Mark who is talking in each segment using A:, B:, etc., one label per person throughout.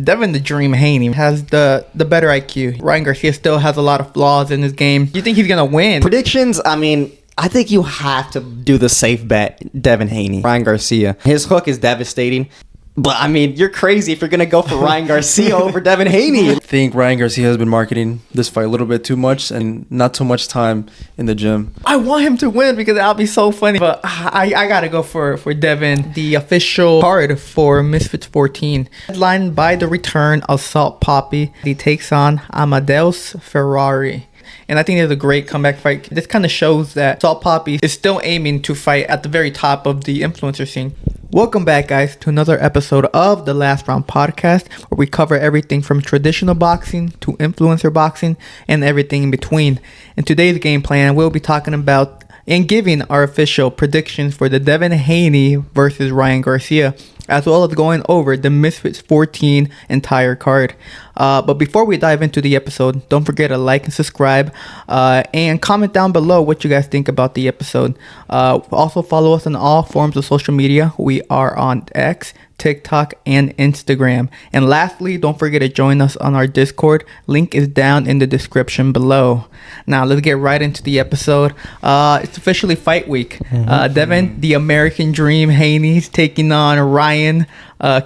A: Devin the Dream Haney has the better IQ. Ryan Garcia still has a lot of flaws in his game. Do you think he's going to win?
B: Predictions, I mean, I think you have to do the safe bet, Devin Haney. Ryan Garcia. His hook is devastating. But, I mean, you're crazy if you're going to go for Ryan Garcia over Devin Haney.
C: I think Ryan Garcia has been marketing this fight a little bit too much and not so much time in the gym.
A: I want him to win because that'll be so funny. But I got to go for Devin. The official card for Misfits 14. Headlined by the return of Salt Papi. He takes on Amadeus Ferrari. And I think it's a great comeback fight. This kind of shows that Salt Papi is still aiming to fight at the very top of the influencer scene. Welcome back, guys, to another episode of the Last Round Podcast, where we cover everything from traditional boxing to influencer boxing and everything in between. In today's game plan, we'll be talking about and giving our official predictions for the Devin Haney versus Ryan Garcia, as well as going over the Misfits 14 entire card. But before we dive into the episode, don't forget to like and subscribe and comment down below what you guys think about the episode. Also follow us on all forms of social media. We are on X, TikTok, and Instagram. And lastly, don't forget to join us on our Discord. Link is down in the description below. Now let's get right into the episode. It's officially fight week. Devin, the American Dream Haney's taking on Ryan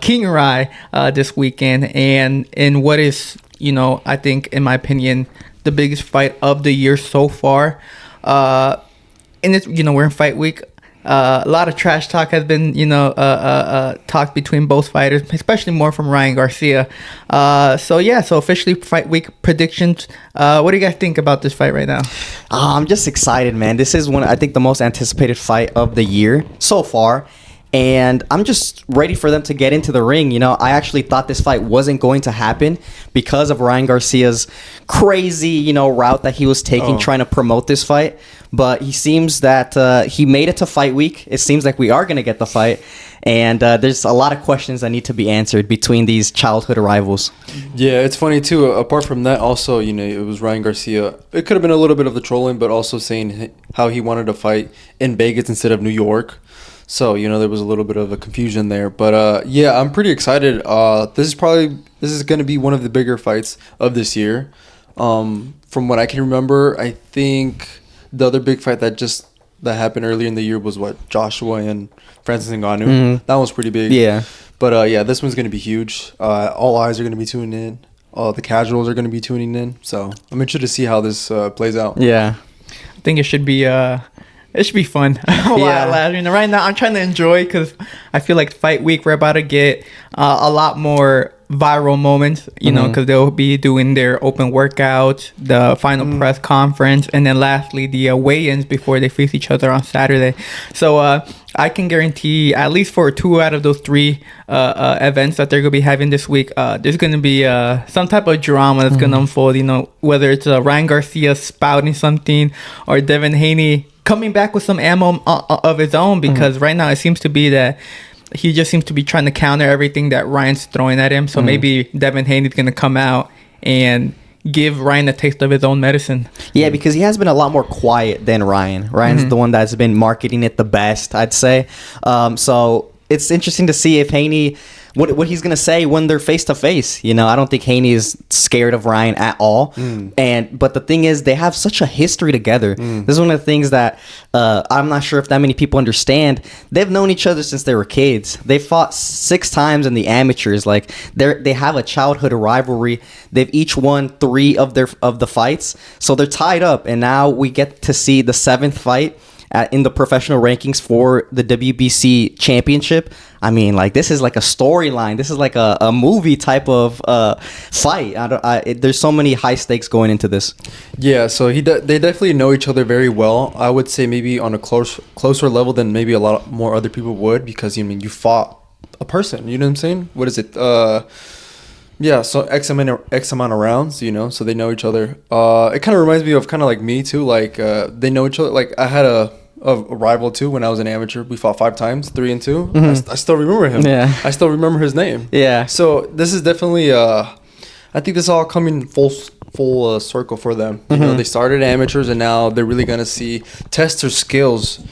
A: King Rye this weekend, and in what is, I think, in my opinion, the biggest fight of the year so far. And it's, we're in fight week. A lot of trash talk has been, talked between both fighters, especially more from Ryan Garcia. So officially fight week predictions. What do you guys think about this fight right now?
B: I'm just excited, man. This is I think the most anticipated fight of the year so far. And I'm just ready for them to get into the ring. I actually thought this fight wasn't going to happen because of Ryan Garcia's crazy, route that he was taking trying to promote this fight. But he seems that he made it to fight week. It seems like we are going to get the fight. And there's a lot of questions that need to be answered between these childhood rivals.
C: Yeah, it's funny, too. Apart from that, also, it was Ryan Garcia. It could have been a little bit of the trolling, but also saying how he wanted to fight in Vegas instead of New York. So, there was a little bit of a confusion there. But, I'm pretty excited. This is going to be one of the bigger fights of this year. From what I can remember, I think the other big fight that happened earlier in the year was, Joshua and Francis Ngannou. Mm-hmm. That was pretty big.
B: Yeah.
C: But, this one's going to be huge. All eyes are going to be tuning in. All the casuals are going to be tuning in. So, I'm interested to see how this plays out.
B: Yeah.
A: I think it should be... It should be fun. Right now I'm trying to enjoy because I feel like fight week we're about to get a lot more viral moments, because they'll be doing their open workouts, the final press conference, and then lastly the weigh-ins before they face each other on Saturday. So I can guarantee at least for 2 out of those 3 events that they're going to be having this week, there's going to be some type of drama that's going to unfold, whether it's Ryan Garcia spouting something or Devin Haney coming back with some ammo of his own, because right now it seems to be that he just seems to be trying to counter everything that Ryan's throwing at him. So maybe Devin Haney's going to come out and give Ryan a taste of his own medicine.
B: Yeah, because he has been a lot more quiet than Ryan. Ryan's the one that's been marketing it the best, I'd say. So it's interesting to see if Haney... What he's going to say when they're face to face. I don't think Haney is scared of Ryan at all. But the thing is, they have such a history together. This is one of the things that I'm not sure if that many people understand. They've known each other since they were kids. They fought 6 times in the amateurs. Like they have a childhood rivalry. They've each won 3 of the fights. So they're tied up. And now we get to see the 7th fight in the professional rankings for the WBC championship. I mean, this is like a storyline. This is like a movie type of fight. There's so many high stakes going into this.
C: Yeah, so they definitely know each other very well. I would say maybe on a closer level than maybe a lot more other people would, because you fought a person. You know what I'm saying? What is it? Yeah, so X amount of rounds, so they know each other. It kind of reminds me of kind of like me too. They know each other. I had a rival too when I was an amateur. We fought 5 times, 3 and 2. I still remember him.
B: Yeah,
C: I still remember his name.
B: Yeah.
C: So this is definitely. I think this is all coming full circle for them. They started amateurs and now they're really gonna test their skills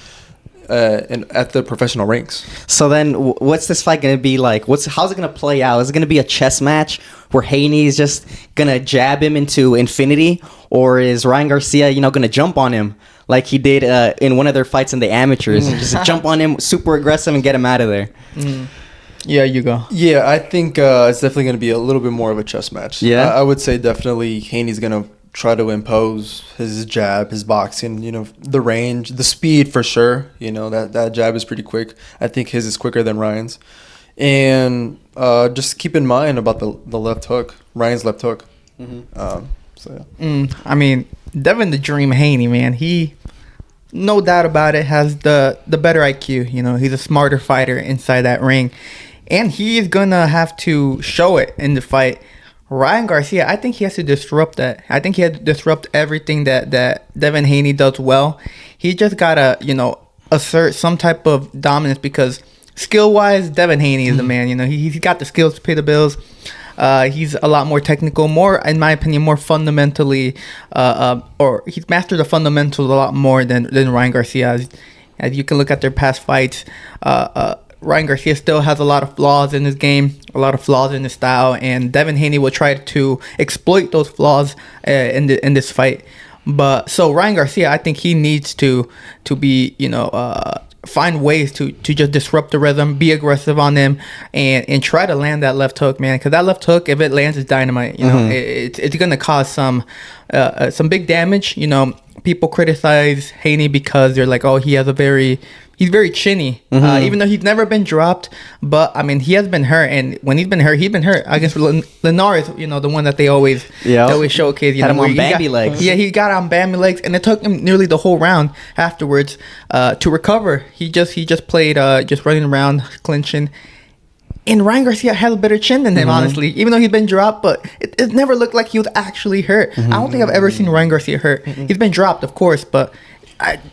C: at the professional ranks.
B: So then, what's this fight going to be like? How's it going to play out? Is it going to be a chess match where Haney is just going to jab him into infinity, or is Ryan Garcia, going to jump on him like he did in one of their fights in the amateurs, just jump on him, super aggressive, and get him out of there?
A: Yeah, you go.
C: Yeah, I think it's definitely going to be a little bit more of a chess match.
B: Yeah,
C: I would say definitely Haney's going to try to impose his jab, his boxing, the range, the speed for sure. That jab is pretty quick. I think his is quicker than Ryan's. And just keep in mind about the left hook, Ryan's left hook.
A: I mean, Devin the Dream Haney, man, he, no doubt about it, has the better IQ. He's a smarter fighter inside that ring. And he's going to have to show it in the fight. Ryan Garcia, I think he has to disrupt that. I think he has to disrupt everything that Devin Haney does well. He just got to, assert some type of dominance because skill-wise, Devin Haney is the man. He's got the skills to pay the bills. He's a lot more technical, more, in my opinion, more fundamentally, or he's mastered the fundamentals a lot more than Ryan Garcia. As you can look at their past fights, Ryan Garcia still has a lot of flaws in his game, a lot of flaws in his style, and Devin Haney will try to exploit those flaws in this fight. But so Ryan Garcia, I think he needs to be, find ways to just disrupt the rhythm, be aggressive on him, and try to land that left hook, man. Because that left hook, if it lands, is dynamite. It's gonna cause some big damage. People criticize Haney because they're like, oh, he's very chinny, even though he's never been dropped. But I mean, he has been hurt, and when he's been hurt. I guess Lennar is, the one that they always showcase.
B: Had him on Bambi legs.
A: Yeah, he got on Bambi legs, and it took him nearly the whole round afterwards to recover. He just played just running around clinching. And Ryan Garcia has a better chin than him, honestly, even though he's been dropped. But it never looked like he was actually hurt. I don't think I've ever seen Ryan Garcia hurt. He's been dropped, of course, but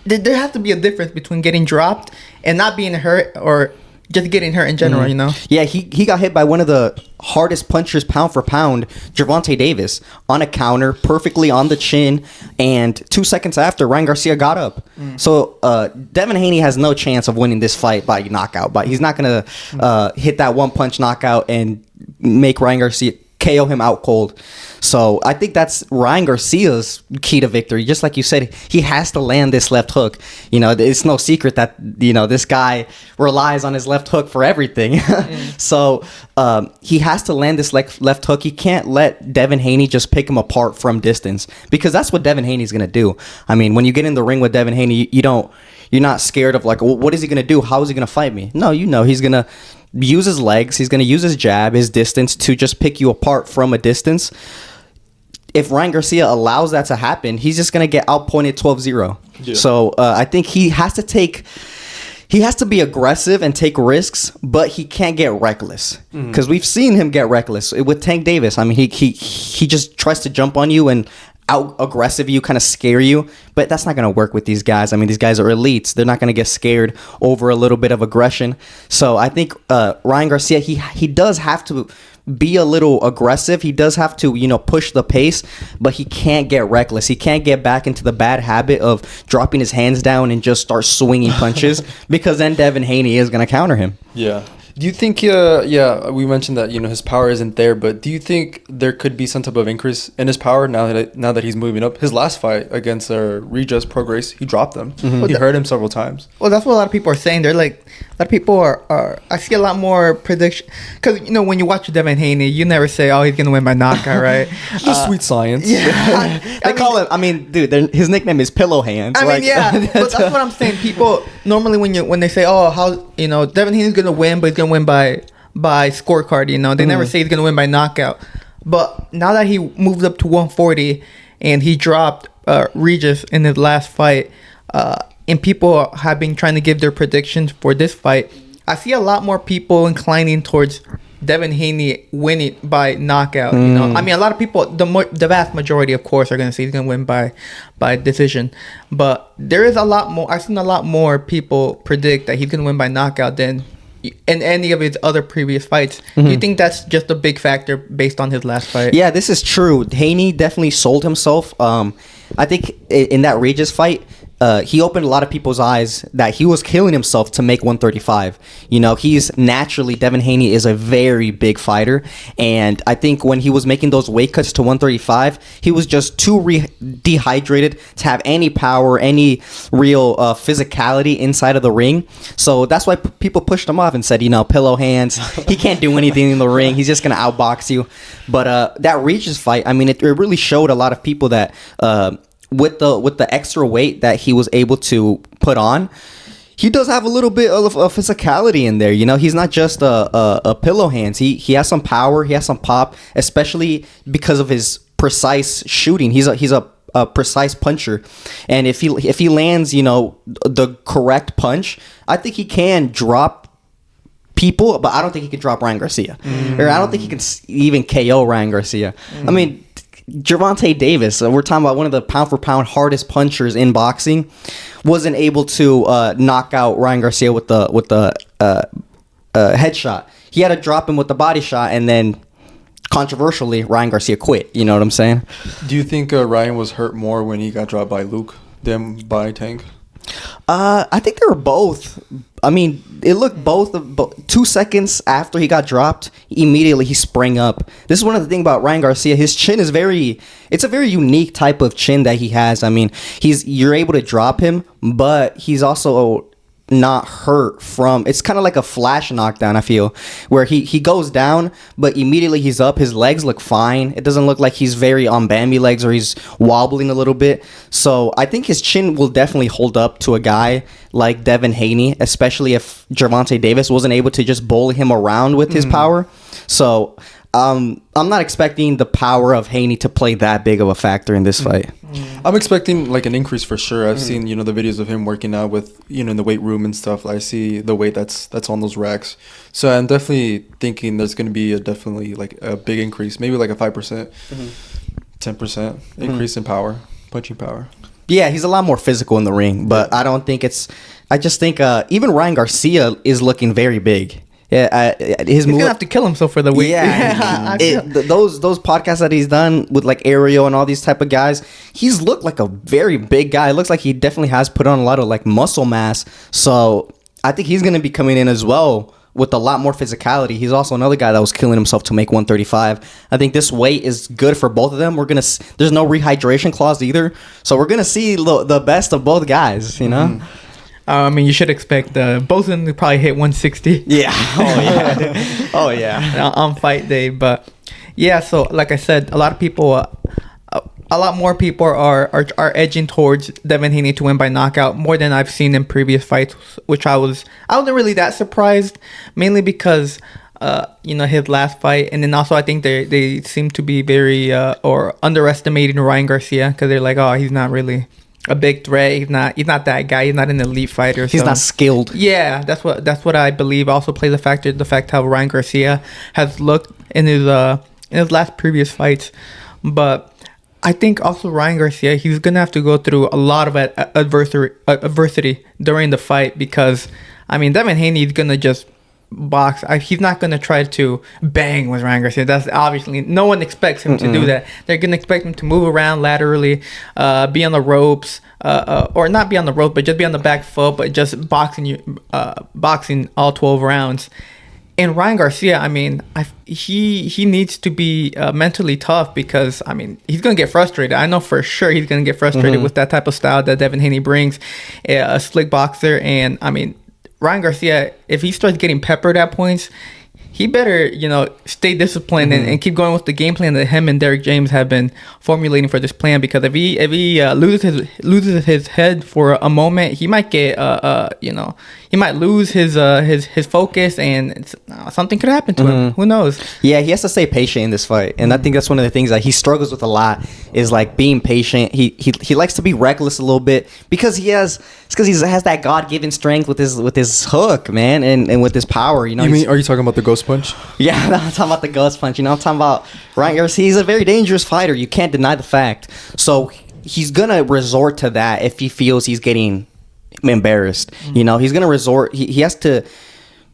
A: there has to be a difference between getting dropped and not being hurt, or just getting hurt in general,
B: Yeah, he got hit by one of the hardest punchers pound for pound, Gervonta Davis, on a counter, perfectly on the chin, and 2 seconds after, Ryan Garcia got up. So Devin Haney has no chance of winning this fight by knockout, but he's not going to hit that one-punch knockout and make Ryan Garcia KO him out cold. So I think that's Ryan Garcia's key to victory. Just like you said, he has to land this left hook. It's no secret that, this guy relies on his left hook for everything. So he has to land this left hook. He can't let Devin Haney just pick him apart from distance, because that's what Devin Haney's going to do. I mean, when you get in the ring with Devin Haney, you're not scared of like, well, what is he going to do? How is he going to fight me? No, he's going to use his legs. He's going to use his jab, his distance to just pick you apart from a distance. If Ryan Garcia allows that to happen, he's just going to get outpointed 12-0. Yeah. So I think he has to be aggressive and take risks, but he can't get reckless, because we've seen him get reckless with Tank Davis. I mean, he just tries to jump on you and out aggressive you, kind of scare you, but that's not going to work with these guys. I mean, these guys are elites. They're not going to get scared over a little bit of aggression. So I think Ryan Garcia, he does have to be a little aggressive. He does have to, push the pace, but he can't get reckless. He can't get back into the bad habit of dropping his hands down and just start swinging punches, because then Devin Haney is going to counter him.
C: Yeah. Do you think, we mentioned that, his power isn't there, but do you think there could be some type of increase in his power now that he's moving up? His last fight against Regis Prograis, he dropped them. He hurt him several times.
A: Well, that's what a lot of people are saying. They're like, a lot of people are I see a lot more prediction, because, when you watch Devin Haney, you never say, oh, he's going to win by knockout, right?
C: Just sweet science.
A: Yeah.
B: They call him, dude, his nickname is Pillow Hands.
A: But that's what I'm saying. People, normally when they say, oh, how, Devin Haney's going to win, but he's going to win by scorecard, they never say he's going to win by knockout. But now that he moved up to 140 and he dropped Regis in his last fight, and people have been trying to give their predictions for this fight, I see a lot more people inclining towards Devin Haney winning by knockout. I mean, a lot of people, the vast majority, of course, are going to say he's going to win by decision. But there is a lot more. I've seen a lot more people predict that he's going to win by knockout than in any of his other previous fights. Do you think that's just a big factor based on his last fight?
B: Yeah, this is true. Haney definitely sold himself. I think in that Regis fight, he opened a lot of people's eyes that he was killing himself to make 135. You know, Devin Haney is a very big fighter, and I think when he was making those weight cuts to 135, he was just too dehydrated to have any power, any real physicality inside of the ring. So that's why people pushed him off and said, you know, pillow hands, he can't do anything in the ring, he's just gonna outbox you. But that Regis fight, I mean, it really showed a lot of people that with the extra weight that he was able to put on, he does have a little bit of physicality in there. You know, he's not just a pillow hands. He has some power. He has some pop, especially because of his precise shooting. He's a precise puncher, and if he lands, you know, the correct punch, I think he can drop people, but I don't think he can drop Ryan Garcia, or I don't think he can even KO Ryan Garcia. I mean, Gervonta Davis, we're talking about one of the pound for pound hardest punchers in boxing, wasn't able to knock out Ryan Garcia with the headshot. He had to drop him with the body shot, and then controversially, Ryan Garcia quit. You know what I'm saying?
C: Do you think Ryan was hurt more when he got dropped by Luke than by Tank?
B: I think they were both. I mean, it looked both 2 seconds after he got dropped, immediately he sprang up. This is one of the things about Ryan Garcia. His chin is it's a very unique type of chin that he has. I mean, you're able to drop him, but he's also not hurt from, it's kind of like a flash knockdown, I feel, where he goes down, but immediately he's up. His legs look fine. It doesn't look like he's very on Bambi legs or he's wobbling a little bit. So I think his chin will definitely hold up to a guy like Devin Haney, especially if Gervonta Davis wasn't able to just bully him around with his power. So I'm not expecting the power of Haney to play that big of a factor in this fight.
C: I'm expecting like an increase for sure. I've seen, you know, the videos of him working out with, you know, in the weight room and stuff. I see the weight that's on those racks. So I'm definitely thinking there's going to be definitely like a big increase, maybe like a 5%, 10% increase in power, punching power.
B: Yeah, he's a lot more physical in the ring, but I don't think I just think even Ryan Garcia is looking very big. Yeah, he's
A: gonna have to kill himself for the weight.
B: Yeah, those podcasts that he's done with like Ariel and all these type of guys, he's looked like a very big guy. It looks like he definitely has put on a lot of like muscle mass. So I think he's gonna be coming in as well with a lot more physicality. He's also another guy that was killing himself to make 135. I think this weight is good for both of them. There's no rehydration clause either, so we're gonna see the best of both guys. You know.
A: I mean, you should expect both of them to probably hit 160.
B: Yeah. Oh, yeah. Oh, yeah.
A: On fight day. But, yeah, so like I said, a lot of people, a lot more people are edging towards Devin Haney to win by knockout more than I've seen in previous fights, which I wasn't really that surprised, mainly because, you know, his last fight. And then also I think they seem to be very or underestimating Ryan Garcia because they're like, oh, he's not really a big threat. He's not that guy. He's not an elite fighter.
B: He's not skilled.
A: Yeah, that's what I believe. Also plays a factor, the fact how Ryan Garcia has looked in his last previous fights. But I think also Ryan Garcia, he's gonna have to go through a lot of adversity during the fight because I mean Devin Haney is gonna just box. He's not going to try to bang with Ryan Garcia. That's obviously no one expects him to do that. They're going to expect him to move around laterally, be on the ropes, or not be on the ropes, but just be on the back foot, but just boxing all 12 rounds. And Ryan Garcia, I mean, he needs to be mentally tough because, I mean, he's going to get frustrated. I know for sure he's going to get frustrated with that type of style that Devin Haney brings, a slick boxer. And, I mean, Ryan Garcia, if he starts getting peppered at points, he better, you know, stay disciplined and keep going with the game plan that him and Derek James have been formulating for this plan. Because if he loses his head for a moment, he might get you know, he might lose his focus and something could happen to him. Who knows?
B: Yeah, he has to stay patient in this fight, and I think that's one of the things that he struggles with a lot is like being patient. He likes to be reckless a little bit because he has that God-given strength with his hook, man, and with his power. You know,
C: are you talking about the ghost punch?
B: Yeah, I'm talking about the ghost punch. You know, I'm talking about Ryan Garcia. He's a very dangerous fighter. You can't deny the fact. So he's gonna resort to that if he feels he's getting embarrassed. You know, he's gonna resort. He has to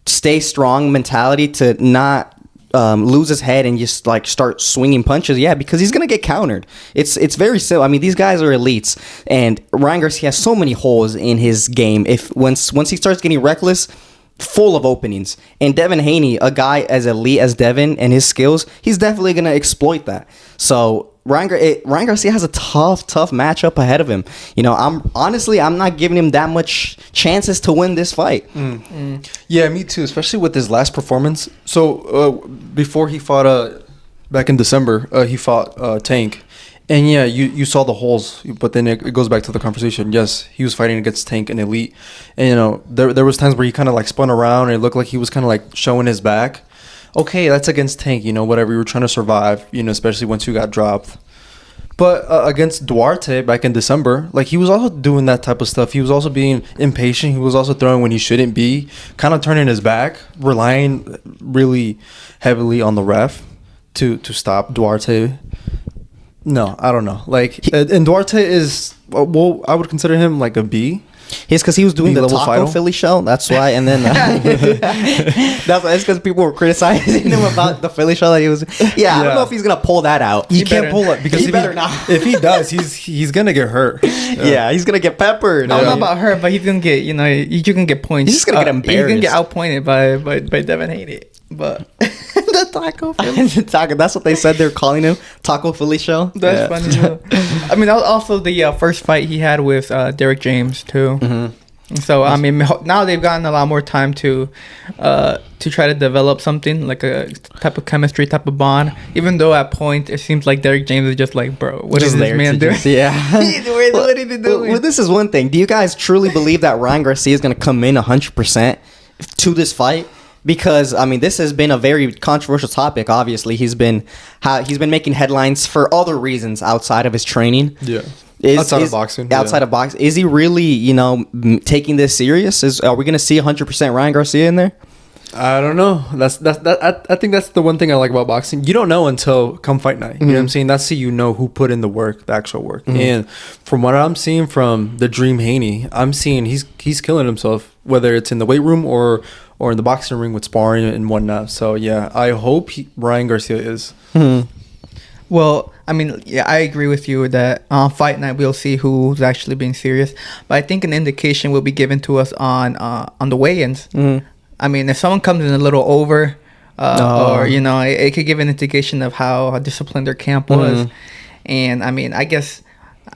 B: stay strong mentality to not lose his head and just like start swinging punches, yeah, because he's gonna get countered. It's very simple. I mean, these guys are elites, and Ryan Garcia has so many holes in his game. If once he starts getting reckless, full of openings, and Devin Haney, a guy as elite as Devin and his skills, he's definitely gonna exploit that. So Ryan Garcia has a tough matchup ahead of him. You know, I'm not giving him that much chances to win this fight.
C: Yeah, me too, especially with his last performance. So before he fought back in December, he fought Tank. And yeah, you saw the holes, but then it goes back to the conversation. Yes, he was fighting against Tank and Elite. And, you know, there was times where he kind of like spun around and it looked like he was kind of like showing his back. Okay, that's against Tank, you know, whatever. You were trying to survive, you know, especially once you got dropped. But against Duarte back in December, like, he was also doing that type of stuff. He was also being impatient. He was also throwing when he shouldn't be, kind of turning his back, relying really heavily on the ref to stop Duarte. No, I don't know. Like, and Duarte is, well, I would consider him like a B.
B: It's because he was doing the
C: B-level
B: Taco
C: fighter?
B: Philly show. That's why. And then it's because people were criticizing him about the Philly show that he was. Yeah, I don't know if he's gonna pull that out.
C: He can't pull it because
B: he better not.
C: If he does, he's gonna get hurt.
B: Yeah, he's gonna get peppered.
A: I don't know about her, but he's gonna get, you know, you can get points.
B: He's just gonna get embarrassed.
A: He's gonna get outpointed by Devin Haney. But the Taco Philly.
B: That's what they said they're calling him, Taco Philly show.
A: That's funny. I mean, that was also the first fight he had with Derek James too. Mm-hmm. So I mean, now they've gotten a lot more time to try to develop something like a type of chemistry, type of bond. Even though at point it seems like Derek James is just like, bro, what is this man doing?
B: Yeah.
A: What is he doing?
B: Well, this is one thing. Do you guys truly believe that Ryan Garcia is going to come in 100% to this fight? Because I mean, this has been a very controversial topic. Obviously, he's been making headlines for other reasons outside of his training.
C: Yeah,
B: outside of boxing. Outside of boxing, is he really, you know, taking this serious? Are we going to see 100% Ryan Garcia in there?
C: I don't know. I think that's the one thing I like about boxing. You don't know until come fight night. You know what I'm saying? That's how you know who put in the work, the actual work. And from what I'm seeing from the Dream Haney, I'm seeing he's killing himself, whether it's in the weight room or in the boxing ring with sparring and whatnot. So yeah, I hope Ryan Garcia is.
A: Well, I mean, yeah, I agree with you that on fight night we'll see who's actually being serious. But I think an indication will be given to us on the weigh-ins. I mean, if someone comes in a little over, or, you know, it could give an indication of how disciplined their camp was. And I mean, I guess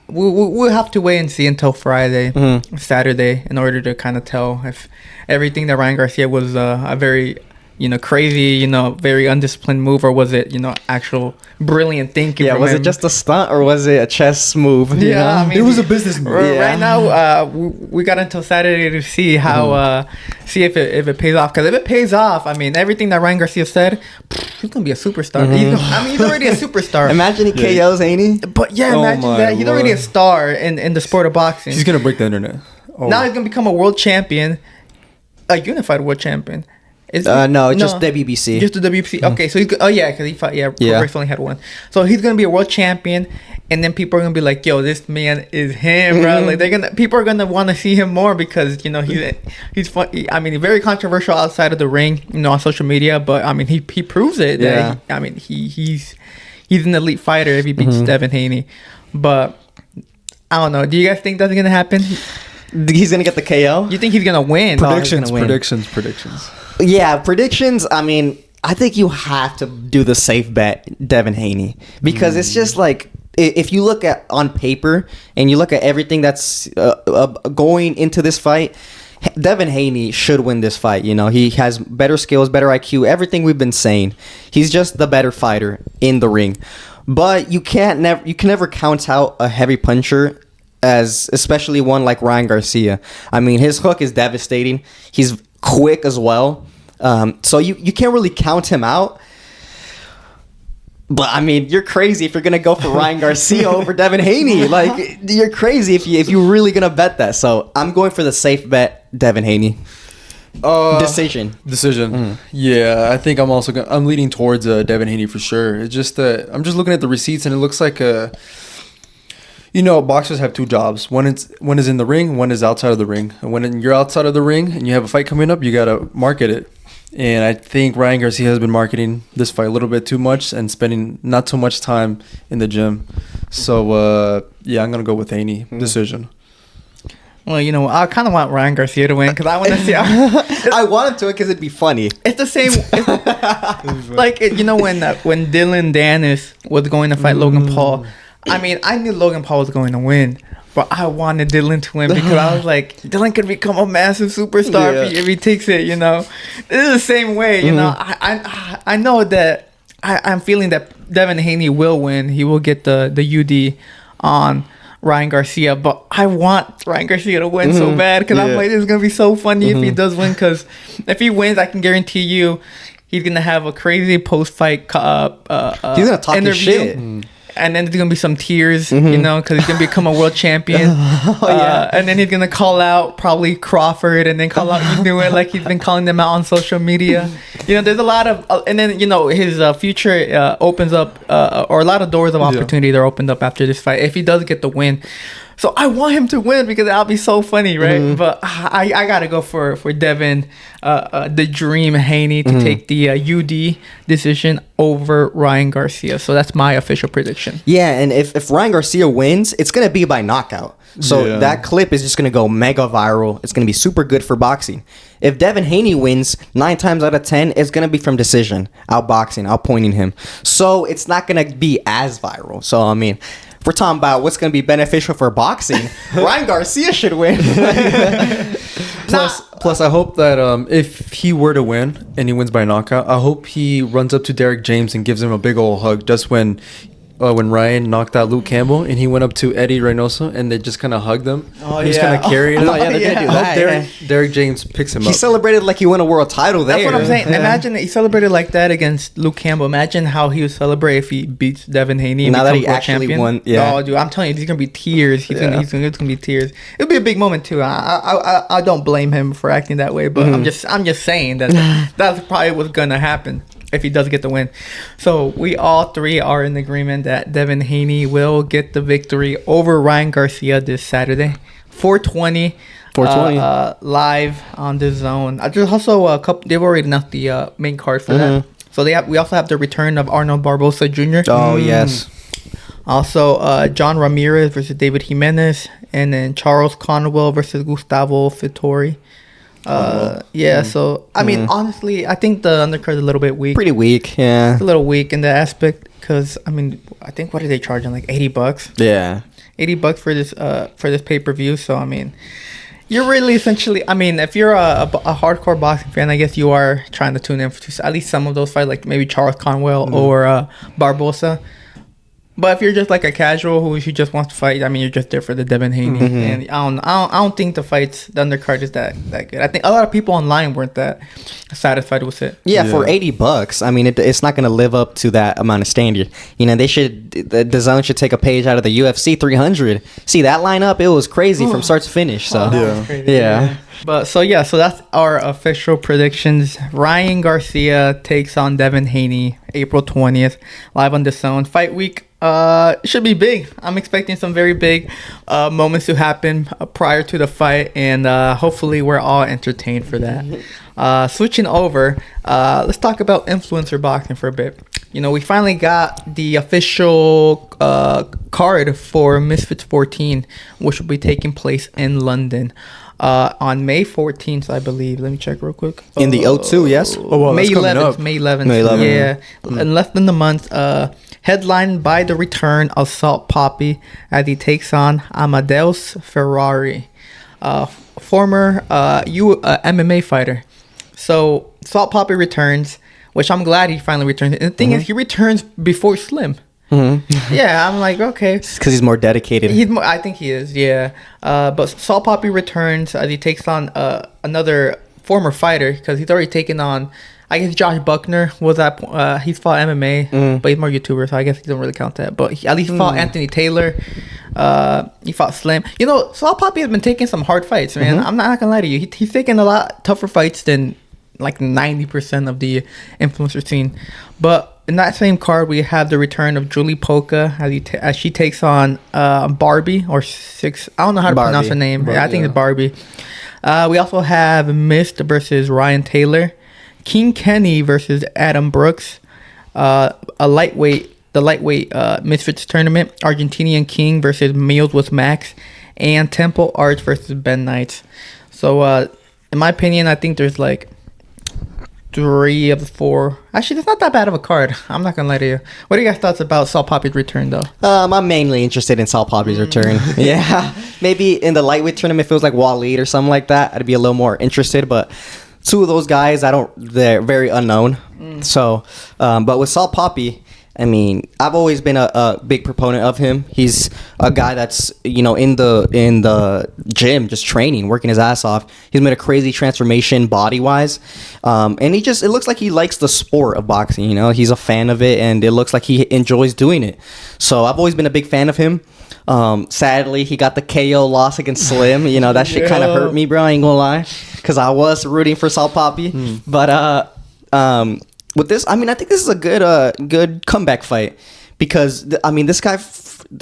A: we'll have to wait and see until Friday, Saturday, in order to kind of tell if everything that Ryan Garcia was a very, you know, crazy, you know, very undisciplined move, or was it, you know, actual brilliant thinking?
B: Yeah, was it just a stunt or was it a chess move?
A: Yeah, I mean,
C: it was a business move.
A: Right now, we got until Saturday to see how see if it pays off. Because if it pays off, I mean, everything that Ryan Garcia said, he's gonna be a superstar. He's already a superstar.
B: Imagine he KOs Haney.
A: But yeah, imagine that. He's already a star in the sport of boxing.
C: He's gonna break the internet.
A: Now he's gonna become a world champion, a unified world champion.
B: No, just WBC.
A: Just the WBC. Okay, so because he fought. Progress only had one. So he's gonna be a world champion, and then people are gonna be like, "Yo, this man is him, bro." Like people are gonna want to see him more because, you know, he's fun. I mean, very controversial outside of the ring, you know, on social media. But I mean, he proves it.
B: Yeah.
A: He's an elite fighter if he beats Devin Haney. But I don't know. Do you guys think that's gonna happen?
B: He's gonna get the KO.
A: You think he's gonna win?
C: Predictions.
B: Yeah, predictions. I mean, I think you have to do the safe bet, Devin Haney, because it's just like, if you look at on paper and you look at everything that's going into this fight, Devin Haney should win this fight. You know, he has better skills, better IQ, everything we've been saying. He's just the better fighter in the ring. But you can never count out a heavy puncher, as especially one like Ryan Garcia. I mean, his hook is devastating. He's quick as well. So you can't really count him out. But I mean, you're crazy if you're gonna go for Ryan Garcia over Devin Haney. Like, you're crazy if you're really gonna bet that. So I'm going for the safe bet, Devin Haney. Decision. Yeah, I think I'm leaning towards Devin Haney for sure. It's just that I'm just looking at the receipts and it looks like you know, boxers have two jobs. One is in the ring, one is outside of the ring. And when you're outside of the ring and you have a fight coming up, you gotta market it.
C: And I think Ryan Garcia has been marketing this fight a little bit too much and spending not too much time in the gym. So, yeah, I'm going to go with Haney decision.
A: Well, you know, I kind of want Ryan Garcia to win because I want to see.
B: I want him to because it'd be funny.
A: It's the same. Like, you know, when Dylan Dennis was going to fight Logan Paul, I mean, I knew Logan Paul was going to win, but I wanted Dylan to win because I was like, Dylan could become a massive superstar if he takes it, you know. This is the same way, you know. I know that I'm feeling that Devin Haney will win. He will get the UD on Ryan Garcia, but I want Ryan Garcia to win so bad because I'm like, it's gonna be so funny if he does win. Because if he wins, I can guarantee you, he's gonna have a crazy post-fight
B: he's gonna talk his shit.
A: And then there's gonna be some tears, you know, because he's gonna become a world champion. And then he's gonna call out probably Crawford, and then call out Inoue like he's been calling them out on social media. You know, there's a lot of, and then you know his future opens up, or a lot of doors of opportunity that are opened up after this fight if he does get the win. So I want him to win because that'll be so funny, right? But I gotta go for Devin, the Dream Haney to take the UD decision over Ryan Garcia. So that's my official prediction.
B: Yeah, and if Ryan Garcia wins, it's gonna be by knockout. So that clip is just gonna go mega viral. It's gonna be super good for boxing. If Devin Haney wins, 9 times out of 10, it's gonna be from decision, outboxing, outpointing him. So it's not gonna be as viral. So I mean, if we're talking about what's going to be beneficial for boxing, Ryan Garcia should win.
C: Plus, I hope that if he were to win and he wins by knockout, I hope he runs up to Derek James and gives him a big old hug. Just when Ryan knocked out Luke Campbell and he went up to Eddie Reynoso and they just kind of hugged him. He just kind of carried him.
B: They did do that.
C: I hope Derek James picks him up.
B: He celebrated like he won a world title there.
A: That's what I'm saying. Imagine that he celebrated like that against Luke Campbell. Imagine how he would celebrate if he beats Devin Haney.
B: Now that he actually won. Yeah.
A: Oh, dude, I'm telling you, there's gonna be tears. It's gonna be tears. It'll be a big moment too. I don't blame him for acting that way, but I'm just saying that that's probably what's gonna happen if he does get the win. So we all three are in agreement that Devin Haney will get the victory over Ryan Garcia this Saturday, 4:20.
B: 4:20.
A: Live on the Zone. There's also a couple. They've already announced the main card for that. So we also have the return of Arnold Barbosa Jr.
B: Oh yes.
A: Also, John Ramirez versus David Jimenez, and then Charles Conwell versus Gustavo Fittori. So I mean, honestly, I think the undercard is a little bit weak.
B: Pretty weak, yeah.
A: It's a little weak in that aspect because I mean, I think what are they charging, like $80?
B: Yeah,
A: $80 for this pay-per-view. So I mean, you're really essentially, I mean, if you're a hardcore boxing fan, I guess you are trying to tune in for at least some of those fights, like maybe Charles Conwell or Barbosa. But if you're just like a casual who just wants to fight, I mean, you're just there for the Devin Haney. And I don't think the undercard is that good. I think a lot of people online weren't that satisfied with it.
B: Yeah, for $80, I mean, it's not going to live up to that amount of standard. You know, the Zone should take a page out of the UFC 300. See that lineup? It was crazy from start to finish. So yeah.
A: But so that's our official predictions. Ryan Garcia takes on Devin Haney April 20th, live on the Zone. Fight week should be big. I'm expecting some very big moments to happen prior to the fight, and hopefully we're all entertained for that. Switching over, let's talk about influencer boxing for a bit. You know, we finally got the official card for Misfits 14, which will be taking place in London on May 14th, I believe. Let me check real quick.
B: In the O2, yes?
C: Oh, well,
A: May
C: that's coming
A: 11th.
C: up.
A: May 11th.
B: May 11th.
A: Yeah. In less than a month. Headlined by the return of Salt Papi as he takes on Amadeus Ferrari, former MMA fighter. So Salt Papi returns, which I'm glad he finally returns. And the thing is, he returns before Slim. Yeah, I'm like, okay.
B: Because he's more dedicated.
A: I think he is, yeah. But Salt Papi returns as he takes on another former fighter because he's already taken on, I guess Josh Buckner was at, he's fought MMA, but he's more YouTuber, so I guess he doesn't really count that. But he at least fought Anthony Taylor. He fought Slim. You know, Salt Papi has been taking some hard fights, man. I'm not gonna lie to you. He's taking a lot tougher fights than like 90% of the influencer scene. But in that same card, we have the return of Julie Polka as she takes on Barbie or Six. I don't know how to pronounce her name. I think it's Barbie. We also have Mist versus Ryan Taylor. King Kenny versus Adam Brooks. The lightweight Misfits tournament. Argentinian King versus Meals with Max. And Temple Arts versus Ben Knights. So, in my opinion, I think there's like 3 of the 4. Actually, it's not that bad of a card. I'm not gonna lie to you. What are you guys' thoughts about Salt Papi's return, though?
B: I'm mainly interested in Salt Papi's return. Yeah, maybe in the lightweight tournament, if it was like Waleed or something like that, I'd be a little more interested. But 2 of those guys, they're very unknown. So, but with Salt Papi, I mean, I've always been a big proponent of him. He's a guy that's, in the gym, just training, working his ass off. He's made a crazy transformation body-wise. And it looks like he likes the sport of boxing, He's a fan of it, and it looks like he enjoys doing it. So I've always been a big fan of him. Sadly, he got the KO loss against Slim. That shit kind of hurt me, bro. I ain't gonna lie. Because I was rooting for Salt Papi. But, with this, I mean, I think this is a good comeback fight because this guy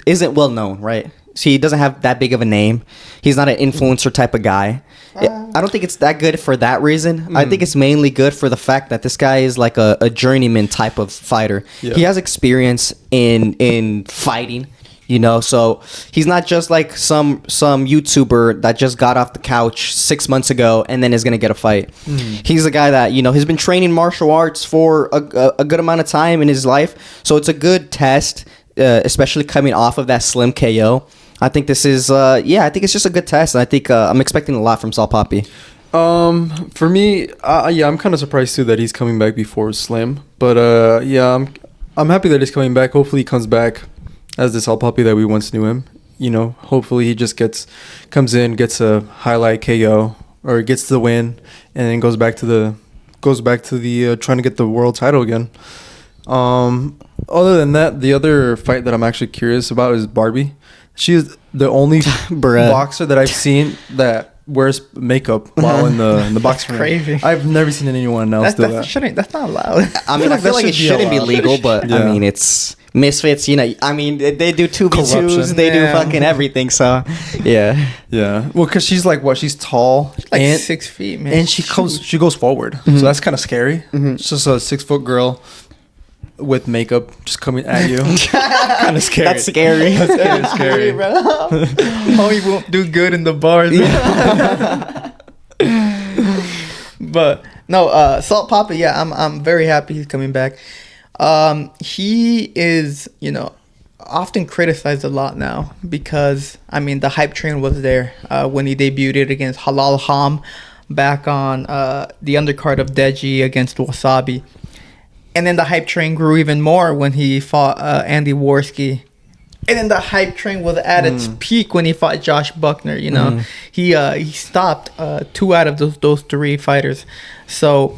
B: isn't well known, right? So he doesn't have that big of a name. He's not an influencer type of guy. I don't think it's that good for that reason. I think it's mainly good for the fact that this guy is like a journeyman type of fighter. Yeah. He has experience in fighting. So he's not just like some YouTuber that just got off the couch 6 months ago and then is going to get a fight. He's a guy that, has been training martial arts for a good amount of time in his life. So it's a good test, especially coming off of that Slim KO. I think this is, I think it's just a good test. And I think I'm expecting a lot from Salt Papi.
C: For me, I'm kind of surprised too that he's coming back before Slim. But I'm happy that he's coming back. Hopefully he comes back as the Salt Papi that we once knew him. Hopefully he just comes in, gets a highlight KO or gets the win, and then goes back to the trying to get the world title again. Other than that, the other fight that I'm actually curious about is Barbie. She is the only boxer that I've seen that wears makeup while in the boxing ring.
A: Crazy.
C: I've never seen anyone else do that.
A: That's not allowed.
B: I feel like it shouldn't be legal, but
C: Yeah.
B: it's Misfits, they do 2v2s, they do fucking everything, so yeah.
C: Yeah. Well, because she's like she's tall,
A: Like
C: and
A: 6 feet, man.
C: and she goes forward, so that's kind of scary. It's just a 6-foot girl with makeup just coming at you. Kind of scary.
B: That's scary.
C: That's scary,
A: bro. Oh, you won't do good in the bars. But no, Salt Papi, yeah, I'm very happy he's coming back. He is, often criticized a lot now because, the hype train was there when he debuted against Halal Ham back on the undercard of Deji against Wasabi. And then the hype train grew even more when he fought Andy Worski. And then the hype train was at its peak when he fought Josh Buckner. He stopped 2 out of those 3 fighters. So,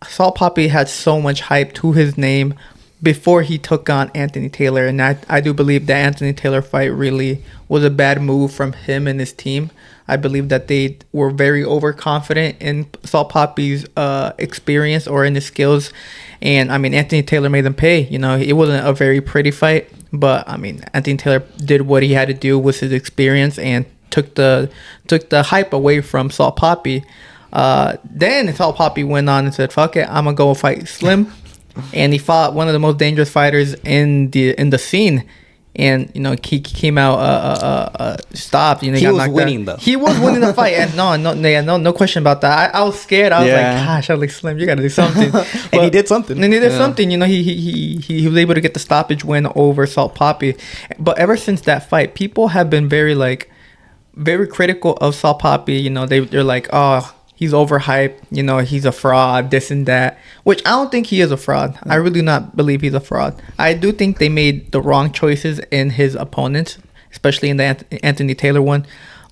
A: Salt Papi had so much hype to his name before he took on Anthony Taylor. And I do believe that Anthony Taylor fight really was a bad move from him and his team. I believe that they were very overconfident in Salt Papi's experience or in his skills. And, Anthony Taylor made them pay. It wasn't a very pretty fight. But, Anthony Taylor did what he had to do with his experience and took the hype away from Salt Papi. Then Salt Papi went on and said, fuck it, I'm going to go fight Slim. And he fought one of the most dangerous fighters in the scene. And, he came out stopped. He
B: was winning, though.
A: He was winning the fight. And no question about that. I was scared. I was like, gosh, I was like, Slim, you got to do something.
B: And he did something.
A: And he did something. He was able to get the stoppage win over Salt Papi. But ever since that fight, people have been very critical of Salt Papi. They're like, oh, he's overhyped, he's a fraud, this and that, which I don't think he is a fraud. I really do not believe he's a fraud. I do think they made the wrong choices in his opponents, especially in the Anthony Taylor one.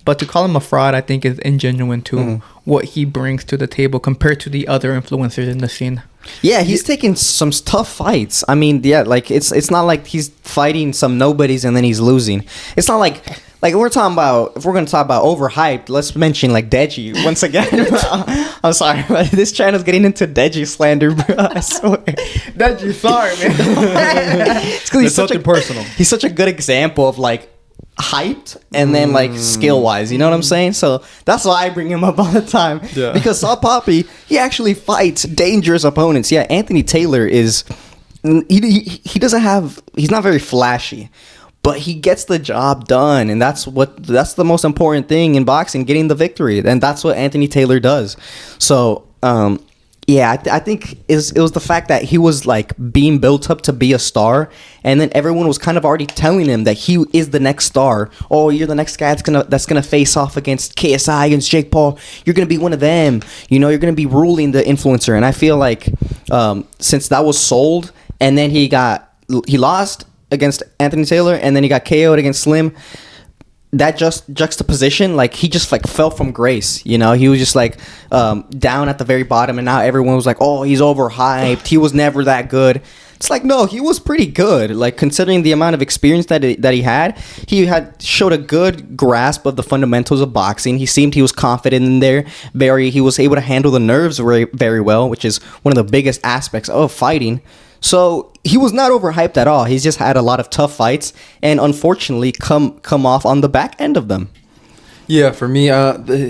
A: But to call him a fraud, I think is ingenuine to what he brings to the table compared to the other influencers in the scene.
B: Yeah, he's taking some tough fights. It's not like he's fighting some nobodies and then he's losing. It's not like we're talking about, if we're going to talk about overhyped, let's mention Deji once again. I'm sorry, but this channel's getting into Deji slander, bro. I swear.
A: Deji, sorry, man.
C: It's something personal.
B: He's such a good example of hyped and then like skill wise, you know what I'm saying? So that's why I bring him up all the time.
C: Yeah.
B: Because Salt Papi, he actually fights dangerous opponents. Yeah, Anthony Taylor is he doesn't have, he's not very flashy, but he gets the job done, and that's the most important thing in boxing, getting the victory, and that's what Anthony Taylor does. So yeah, I think it was the fact that he was like being built up to be a star, and then everyone was kind of already telling him that he is the next star. Oh, you're the next guy that's gonna face off against KSI, against Jake Paul. You're gonna be one of them. You know, you're gonna be ruling the influencer. And I feel like since that was sold, and then he lost against Anthony Taylor, and then he got KO'd against Slim. That just juxtaposition, like he just like fell from grace, you know. He was just like down at the very bottom, and now everyone was like, "Oh, he's overhyped. He was never that good." It's like, no, he was pretty good. Like considering the amount of experience that he had showed a good grasp of the fundamentals of boxing. He was confident in there. He was able to handle the nerves very, very well, which is one of the biggest aspects of fighting. So he was not overhyped at all. He's just had a lot of tough fights, and unfortunately come off on the back end of them.
C: Yeah, for me,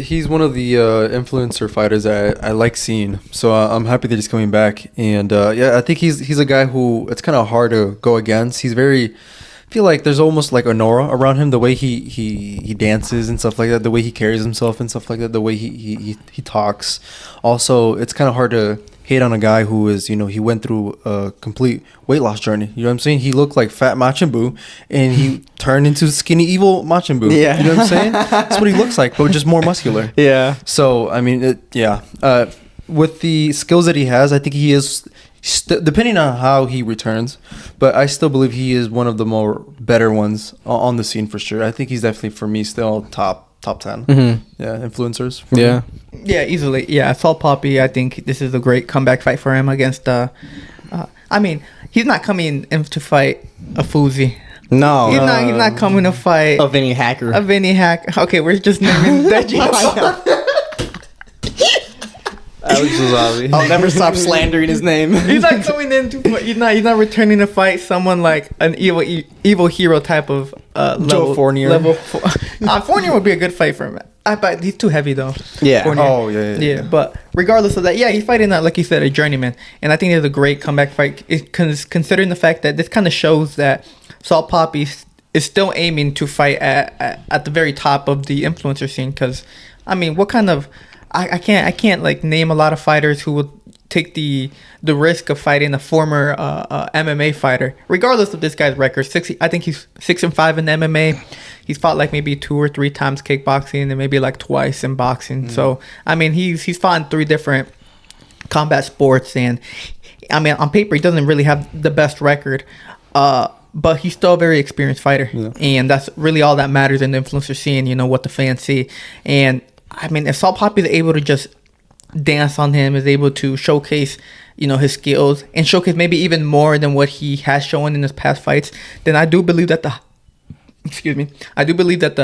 C: he's one of the influencer fighters that I like seeing. So I'm happy that he's coming back. And yeah, I think he's a guy who it's kind of hard to go against. He's very, I feel like there's almost like an aura around him, the way he dances and stuff like that, the way he carries himself and stuff like that, the way he talks. Also, it's kind of hard to hate on a guy who is, you know, he went through a complete weight loss journey. You know what I'm saying? He looked like fat Machin Buu, and he turned into skinny evil Machin Buu.
B: Yeah.
C: You know what I'm saying? That's what he looks like, but just more muscular.
B: Yeah.
C: So, I mean, with the skills that he has, I think he is, depending on how he returns, but I still believe he is one of the more better ones on the scene for sure. I think he's definitely, for me, still top 10.
B: Mm-hmm.
C: Yeah, influencers.
B: Yeah.
A: Yeah, easily. Yeah, Salt Papi, I think this is a great comeback fight for him against I mean, he's not coming in to fight a Fuzi.
B: No.
A: He's not coming to fight
B: a Vinny Hacker.
A: a Vinny Hack. Okay, we're just naming that.
B: I'll never stop slandering his name.
A: He's not coming in to fight. He's not returning to fight someone like an evil hero type of level.
C: Fournier.
A: Fournier would be a good fight for him. But he's too heavy though.
B: Yeah.
A: Fournier.
C: Oh yeah.
A: But regardless of that, yeah, he's fighting like you said, a journeyman, and I think it's a great comeback fight. Considering the fact that this kind of shows that Salt Papi is still aiming to fight at the very top of the influencer scene. Because I mean, what kind of I can't like name a lot of fighters who would take the risk of fighting a former MMA fighter, regardless of this guy's record. I think he's 6-5 in MMA. He's fought like maybe 2 or 3 times kickboxing and maybe like twice in boxing. So I mean, he's fought in 3 different combat sports, and I mean, on paper he doesn't really have the best record, but he's still a very experienced fighter, and that's really all that matters in the influencer scene. You know, what the fans see. And I mean, if Salt Papi is able to just dance on him, is able to showcase, you know, his skills and showcase maybe even more than what he has shown in his past fights, then I do believe that the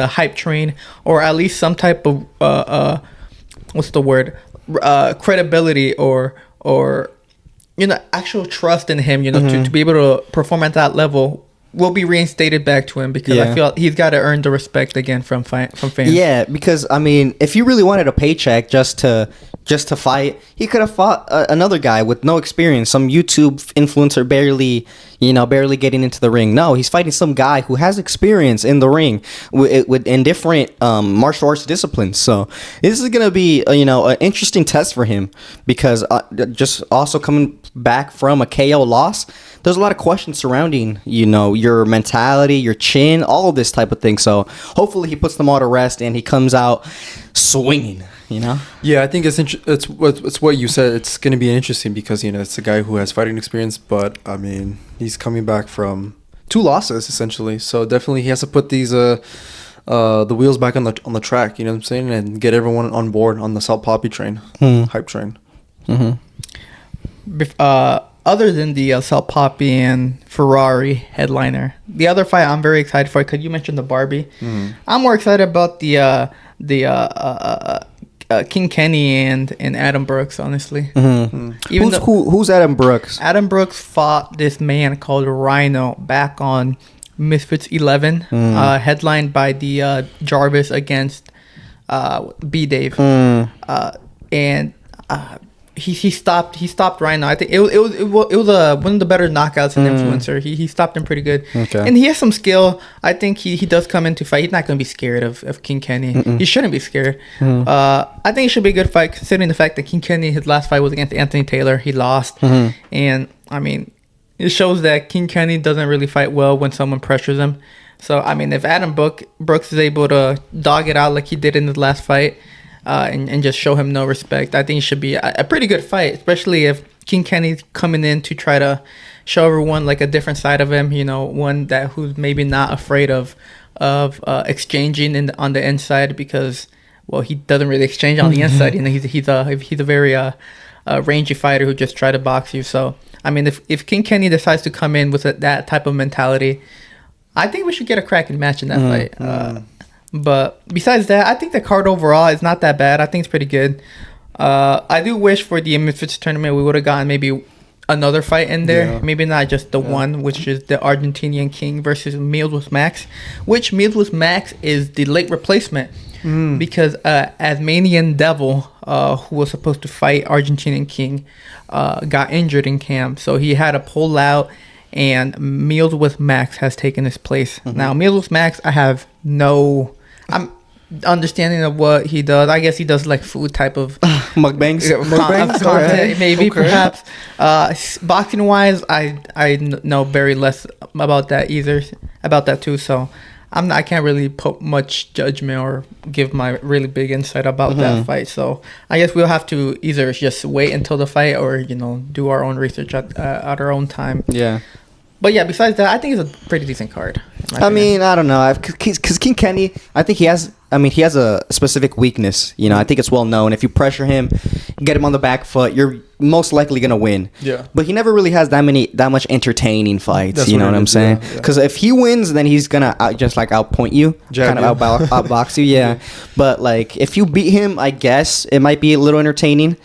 A: hype train, or at least some type of credibility or you know, actual trust in him, you know, to be able to perform at that level, will be reinstated back to him, because I feel he's got to earn the respect again from fans.
B: Yeah, because I mean, if you really wanted a paycheck just to fight, he could have fought another guy with no experience, some YouTube influencer barely getting into the ring. No, he's fighting some guy who has experience in the ring in different martial arts disciplines. So this is gonna be an interesting test for him, because just also coming back from a KO loss, there's a lot of questions surrounding, your mentality, your chin, all of this type of thing. So hopefully he puts them all to rest and he comes out swinging,
C: Yeah, I think it's what you said. It's going to be interesting because, it's a guy who has fighting experience, but, I mean, he's coming back from 2 losses, essentially. So definitely he has to put these the wheels back on the track, you know what I'm saying, and get everyone on board on the Salt Papi train, hype train.
A: Other than the Salt Papi and Ferrari headliner, the other fight I'm very excited for, because you mentioned the Barbie. I'm more excited about the King Kenny and Adam Brooks, honestly.
B: Who's Adam Brooks?
A: Adam Brooks fought this man called Rhino back on Misfits 11, headlined by the Jarvis against B Dave, and he stopped Rhino. I think it was one of the better knockouts in Influencer. He stopped him pretty good, and he has some skill. I think he does come in to fight. He's not going to be scared of King Kenny. He shouldn't be scared. I think it should be a good fight considering the fact that King Kenny, his last fight was against Anthony Taylor. He lost, and I mean, it shows that King Kenny doesn't really fight well when someone pressures him. So I mean, if Adam Brooks is able to dog it out like he did in his last fight, and just show him no respect, I think it should be a pretty good fight, especially if King Kenny's coming in to try to show everyone like a different side of him. You know, one who's maybe not afraid of exchanging on the inside, because well, he doesn't really exchange on the inside. You know, he's a very rangy fighter who just try to box you. So I mean, if King Kenny decides to come in with that type of mentality, I think we should get a cracking match in that fight. But besides that, I think the card overall is not that bad. I think it's pretty good. I do wish for the Misfits tournament we would have gotten maybe another fight in there. Yeah. Maybe not just the one, which is the Argentinian King versus Meals with Max, which Meals with Max is the late replacement. Because Asmanian Devil, who was supposed to fight Argentinian King, got injured in camp. So he had to pull out, and Meals with Max has taken his place. Now, Meals with Max, I have no understanding of what he does. I guess he does like food type of
B: mukbangs,
A: content, maybe perhaps. Boxing wise, I know very less about that too. So I can't really put much judgment or give my really big insight about that fight. So I guess we'll have to either just wait until the fight or do our own research at our own time.
B: Yeah.
A: But yeah, besides that, I think it's a pretty decent card.
B: I mean, I don't know, because King Kenny, I think he has a specific weakness. You know, I think it's well known. If you pressure him, get him on the back foot, you're most likely gonna win. Yeah. But he never really has that much entertaining fights. That's, you know what I'm saying? Because if he wins, then he's gonna outpoint you, kind of outbox you. Yeah. But like, if you beat him, I guess it might be a little entertaining.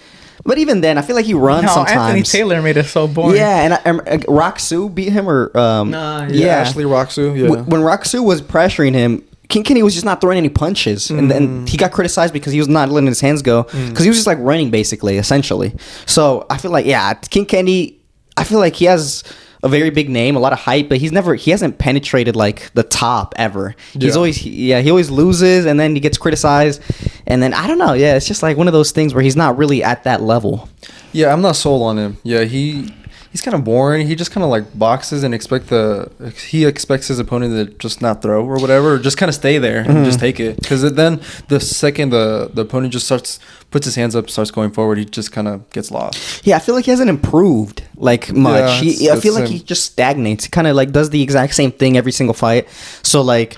B: But even then, I feel like he runs sometimes.
A: Anthony Taylor made it so boring.
B: Yeah, and Roxu beat him, or
C: Ashley Roxu. Yeah.
B: When Roxu was pressuring him, King Kenny was just not throwing any punches, and then he got criticized because he was not letting his hands go, because he was just like running basically, essentially. So I feel like King Kenny, I feel like he has a very big name, a lot of hype, but he hasn't penetrated like the top ever. He always loses, and then he gets criticized, and then I don't know. Yeah, it's just like one of those things where he's not really at that level.
C: Yeah, I'm not sold on him. Yeah, he's kind of boring. He just kind of like boxes and he expects his opponent to just not throw or whatever, or just kind of stay there and just take it. Because then the second the opponent just puts his hands up, starts going forward, he just kind of gets lost.
B: Yeah, I feel like he hasn't improved like much. I feel like he just stagnates. He kind of like does the exact same thing every single fight. So like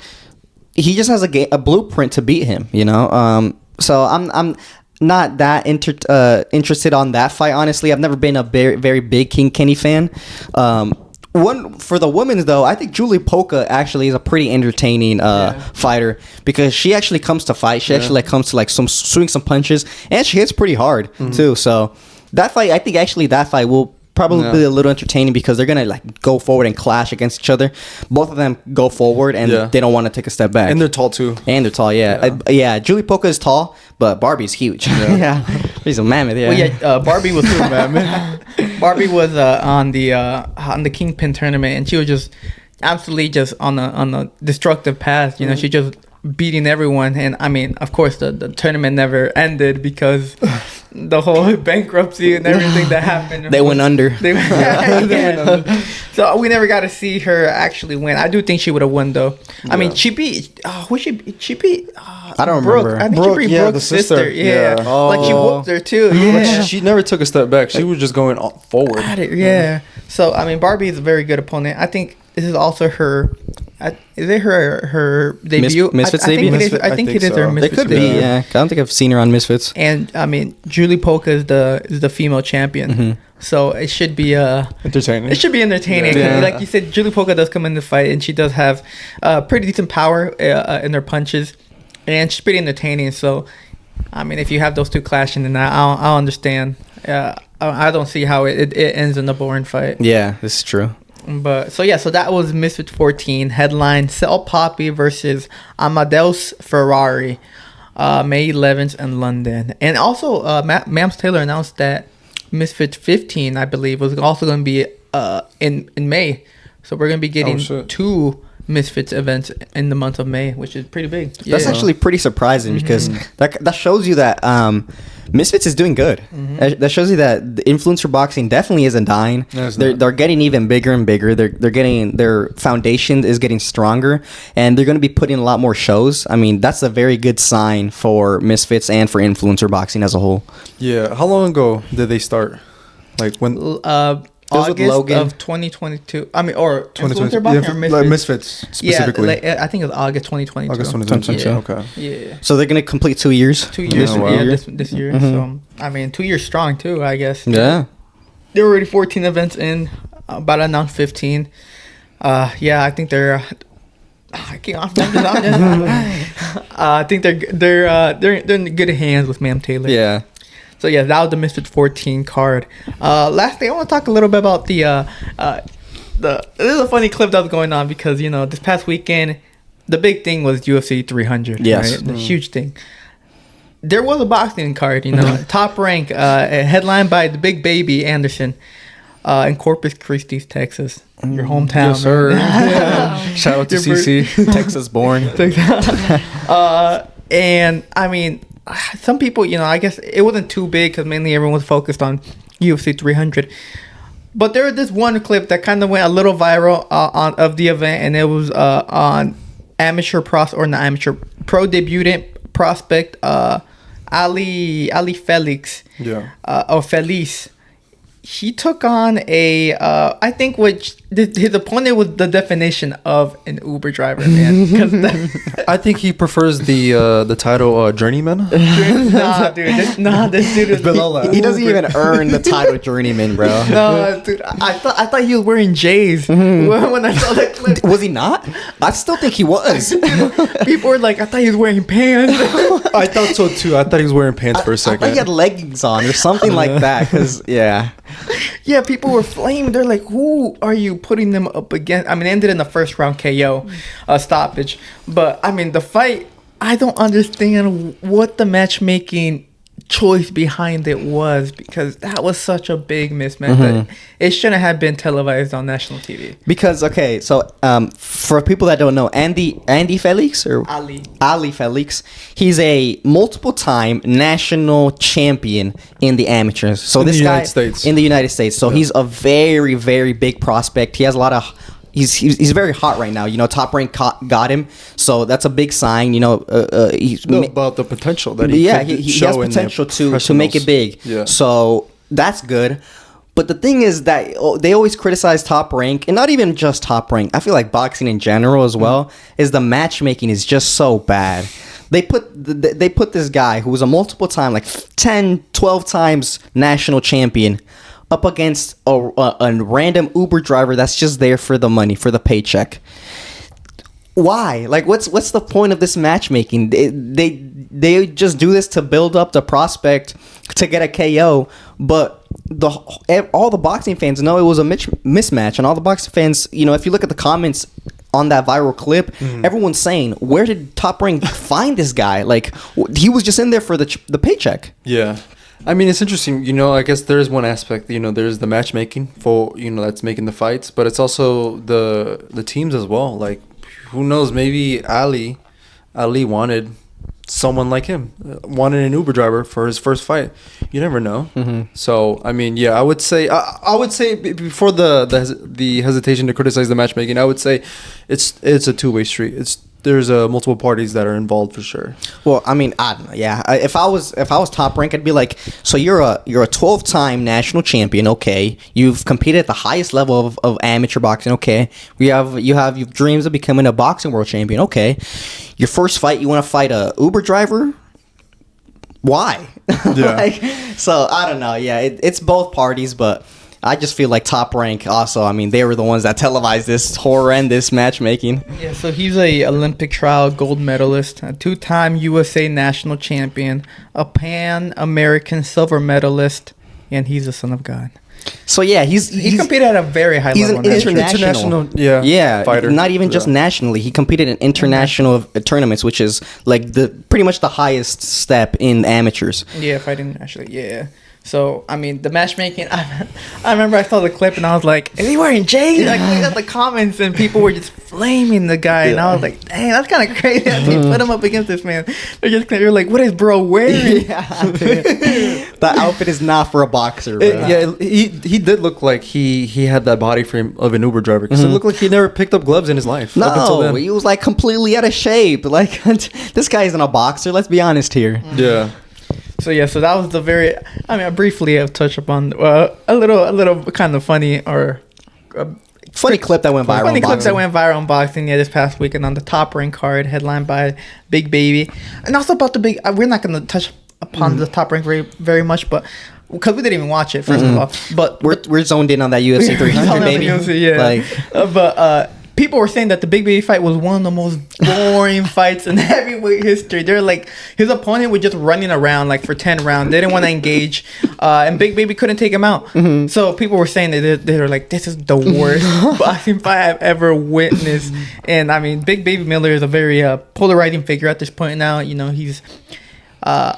B: he just has a blueprint to beat him, you know. So I'm not that interested on that fight, honestly. I've never been a very, very big King Kenny fan. One for the women's though, I think Julie Polka actually is a pretty entertaining fighter, because she actually comes to fight. She actually comes to like swing some punches, and she hits pretty hard too. So that fight, I think actually that fight will probably be a little entertaining, because they're gonna like go forward and clash against each other. Both of them go forward, and they don't want to take a step back.
C: And they're tall too.
B: Julie Polka is tall, but Barbie's huge. She's a mammoth.
A: Barbie was Barbie was on the Kingpin tournament, and she was just absolutely just on a destructive path. You know, she just beating everyone, and I mean, of course, the tournament never ended because the whole bankruptcy and everything that happened.
B: They went under.
A: So we never got to see her actually win. I do think she would have won though. I mean, she beat. She beat.
B: I don't
A: Brooke.
B: remember.
A: I think she beat Brooke's sister. Yeah. Like she whooped her too. Yeah.
C: But she never took a step back. She was just going forward.
A: So I mean, Barbie is a very good opponent. I think this is also her. Is it her debut?
B: Misfits debut?
A: I think it is her Misfits
B: debut. It could be, yeah. I don't think I've seen her on Misfits.
A: And I mean, Julie Polka is the female champion, so it should be
C: entertaining.
A: It should be entertaining. Like you said, Julie Polka does come in the fight, and she does have pretty decent power in her punches, and she's pretty entertaining. So, I mean, if you have those two clashing, then I'll understand. I don't see how it ends in a boring fight.
B: Yeah, this is true.
A: But so that was Misfit 14 headline Salt Papi versus Amadeus Ferrari, May 11th in London. And also, Mams Taylor announced that Misfit 15, I believe, was also going to be in May. So we're going to be getting 2 Misfits events in the month of May, which is pretty big.
B: That's actually pretty surprising because that shows you that Misfits is doing good. That shows you that the influencer boxing definitely isn't dying. They're getting even bigger and bigger. They're getting, their foundation is getting stronger, and they're going to be putting a lot more shows. I mean, that's a very good sign for Misfits and for influencer boxing as a whole.
C: Yeah. How long ago did they start? Like when?
A: August of 2022. I mean, or influencer boxing or Misfits?
C: Like Misfits specifically.
A: Yeah, I think it was August 2022.
C: August 2022.
A: Yeah.
C: Okay.
A: Yeah.
B: So they're going to complete 2 years?
A: 2 years.
C: Oh, wow.
A: Yeah, this year. So, I mean, 2 years strong, too, I guess.
B: Yeah.
A: They're already 14 events in, about to announce 15. Yeah, I think they're... I think they're in good hands with Ma'am Taylor.
B: Yeah.
A: So yeah, that was the Misfit 14 card. Lastly, I want to talk a little bit about this is a funny clip that was going on because this past weekend, the big thing was UFC 300.
B: Yes,
A: right? The huge thing. There was a boxing card, Top Rank, headlined by the Big Baby Anderson, in Corpus Christi, Texas, your hometown.
C: Yes, sir. Shout out to CC,
B: Texas born.
A: And I mean, some people, I guess it wasn't too big because mainly everyone was focused on UFC 300. But there was this one clip that kind of went a little viral of the event, and it was on pro debutant prospect Ali Felix.
C: Yeah.
A: Or Felice. He took on I think his opponent was the definition of an Uber driver, man.
C: I think he prefers the title journeyman.
A: Nah, dude. This dude is
C: below that.
B: He doesn't even earn the title journeyman, bro.
A: No, dude. I thought he was wearing J's when I saw that clip.
B: Was he not? I still think he was.
A: People were like, I thought he was wearing pants.
C: I thought so too. I thought he was wearing pants for a
B: I
C: second.
B: thought he had leggings on or something like that. Cause
A: yeah, people were flaming. They're like, who are you putting them up against? I mean, it ended in the first round KO stoppage. But, I mean, the fight, I don't understand what the matchmaking choice behind it was, because that was such a big mismatch that it shouldn't have been televised on national TV.
B: Because so for people that don't know, Andy Felix or Ali Felix, he's a multiple time national champion in the amateurs. So this guy in the United States. So he's a very, very big prospect. He has a lot of He's very hot right now. Top Rank got him, so that's a big sign. He's
C: about the potential that he
B: has potential to make it big.
C: Yeah.
B: So that's good. But the thing is that they always criticize Top Rank, and not even just Top Rank. I feel like boxing in general as well is the matchmaking is just so bad. They put this guy who was a multiple time, like 10, 12 times national champion, up against a random Uber driver that's just there for the money, for the paycheck. Why? Like, what's the point of this matchmaking? They just do this to build up the prospect to get a KO, but all the boxing fans know it was a mismatch, and all the boxing fans, if you look at the comments on that viral clip, everyone's saying, where did Top Rank find this guy? Like, he was just in there for the paycheck.
C: Yeah. I mean, it's interesting, I guess there is one aspect, there's the matchmaking for, that's making the fights, but it's also the teams as well. Like, who knows, maybe Ali wanted someone like him, wanted an Uber driver for his first fight. You never know. So, I mean, yeah, I would say before the hesitation to criticize the matchmaking, I would say it's a two-way street. There's multiple parties that are involved for sure.
B: Well, I mean, I don't know. Yeah, if I was Top Rank, I'd be like, so you're a 12-time national champion. Okay, you've competed at the highest level of amateur boxing. Okay, you have dreams of becoming a boxing world champion. Okay, your first fight, you want to fight a Uber driver? Why?
C: Yeah.
B: So I don't know. Yeah, it's both parties, but I just feel like Top Rank also, I mean, they were the ones that televised this horrendous matchmaking.
A: Yeah, so he's a Olympic trial gold medalist, a 2-time USA national champion, a Pan-American silver medalist, and he's a son of God.
B: So yeah,
A: he competed at a very high
B: he's
A: level.
B: an international
C: fighter.
B: Not even just nationally. He competed in international tournaments, which is like pretty much the highest step in amateurs.
A: Yeah, fighting nationally. Yeah. So I mean, the matchmaking. I remember I saw the clip and I was like, "Is he wearing J's?" Like, look at the comments and people were just flaming the guy, and I was like, "Dang, that's kind of crazy." That they put him up against this man. They're like, "What is bro wearing?"
B: The outfit is not for a boxer. Bro.
C: He did look like he had that body frame of an Uber driver because it looked like he never picked up gloves in his life. Up until
B: No,
C: then.
B: he was like completely out of shape. Like this guy isn't a boxer. Let's be honest here.
C: Yeah.
A: So that was the very. I mean, I briefly have touched upon a little kind of funny or
B: Funny clip that went viral.
A: Funny clip that went viral on boxing. Yeah, this past weekend on the Top Rank card, headlined by Big Baby, and also about the big. We're not going to touch upon the Top Rank very much, but because we didn't even watch it first of all. But
B: we're zoned in on that UFC 300, baby.
A: Yeah. People were saying that the Big Baby fight was one of the most boring fights in heavyweight history. They're like, his opponent was just running around like for 10 rounds. They didn't want to engage, and Big Baby couldn't take him out. So people were saying that they were like, this is the worst boxing fight I've ever witnessed. And I mean, Big Baby Miller is a very polarizing figure at this point now. You know, he's a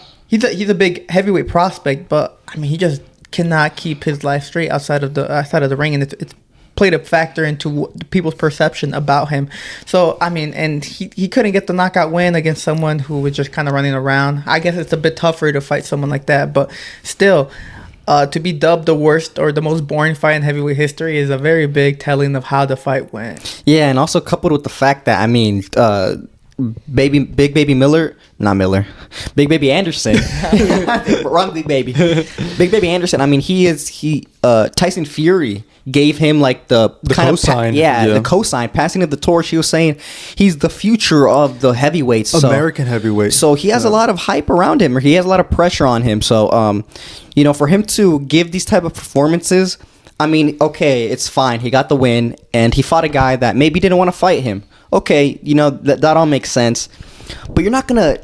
A: big heavyweight prospect, but I mean, he just cannot keep his life straight outside of the ring, and it's played a factor into people's perception about him. So I mean, and he couldn't get the knockout win against someone who was just kind of running around. I guess it's a bit tougher to fight someone like that, but still, to be dubbed the worst or the most boring fight in heavyweight history is a very big telling of how the fight went.
B: Yeah, and also coupled with the fact that Big Baby Anderson. Wrong Big Baby. Big Baby Anderson. I mean, Tyson Fury gave him like the kind
C: cosign.
B: The cosign, passing of the torch. He was saying he's the future of the heavyweights,
C: American heavyweight.
B: So he has a lot of hype around him, or he has a lot of pressure on him. So, for him to give these type of performances, I mean, okay, it's fine. He got the win, and he fought a guy that maybe didn't want to fight him. Okay, that all makes sense, but you're not gonna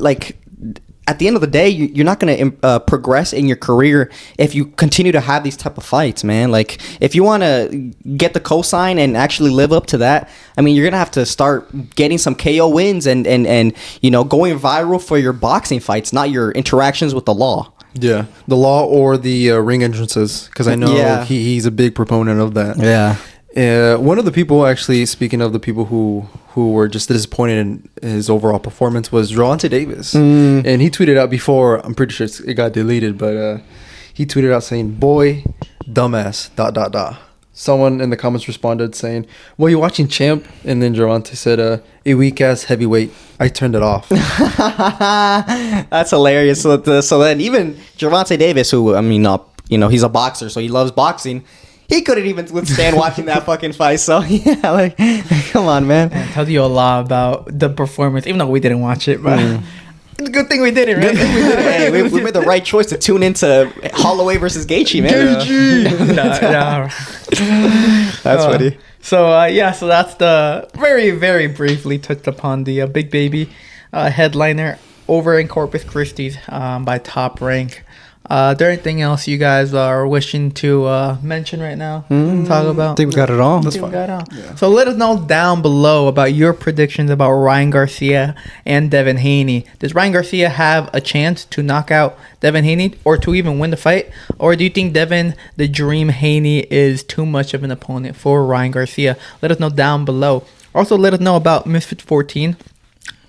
B: at the end of the day, you're not going to progress in your career if you continue to have these type of fights, man. Like, if you want to get the cosign and actually live up to that, I mean, you're going to have to start getting some KO wins and going viral for your boxing fights, not your interactions with the law.
C: Yeah, the law or the ring entrances, because I know he's a big proponent of that.
B: Yeah.
C: One of the people, actually, speaking of the people who were just disappointed in his overall performance, was Gervonta Davis. And he tweeted out before, I'm pretty sure it got deleted, but he tweeted out saying, "Boy, dumbass, ... Someone in the comments responded saying, "Well, you watching Champ?" And then Gervonta said, "A weak-ass heavyweight. I turned it off."
B: That's hilarious. So then even Gervonta Davis, who, I mean, he's a boxer, so he loves boxing, he couldn't even withstand watching that fucking fight. So, yeah, like, come on, man.
A: It tells you a lot about the performance, even though we didn't watch it, but it's a good thing we did it, right?
B: Hey, we made the right choice to tune into Holloway versus Gaethje, man. That's funny.
A: So that's the very, very briefly touched upon the Big Baby headliner over in Corpus Christi by Top Rank. Is there anything else you guys are wishing to mention right now? Talk about?
B: I think we got it all.
A: That's fine. Yeah. So let us know down below about your predictions about Ryan Garcia and Devin Haney. Does Ryan Garcia have a chance to knock out Devin Haney or to even win the fight? Or do you think Devin the Dream Haney is too much of an opponent for Ryan Garcia? Let us know down below. Also, let us know about Misfits 14.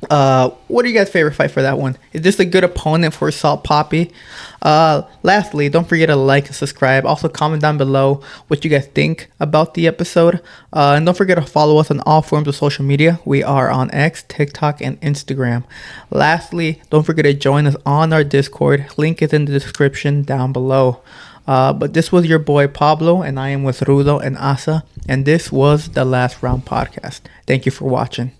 A: What are you guys' favorite fight for that one? Is this a good opponent for Salt Papi? Lastly, don't forget to like and subscribe. Also, comment down below what you guys think about the episode. And don't forget to follow us on all forms of social media. We are on X, TikTok, and Instagram. Lastly, don't forget to join us on our Discord. Link is in the description down below. But this was your boy Pablo, and I am with Rudo and Asa. And this was the Last Round Podcast. Thank you for watching.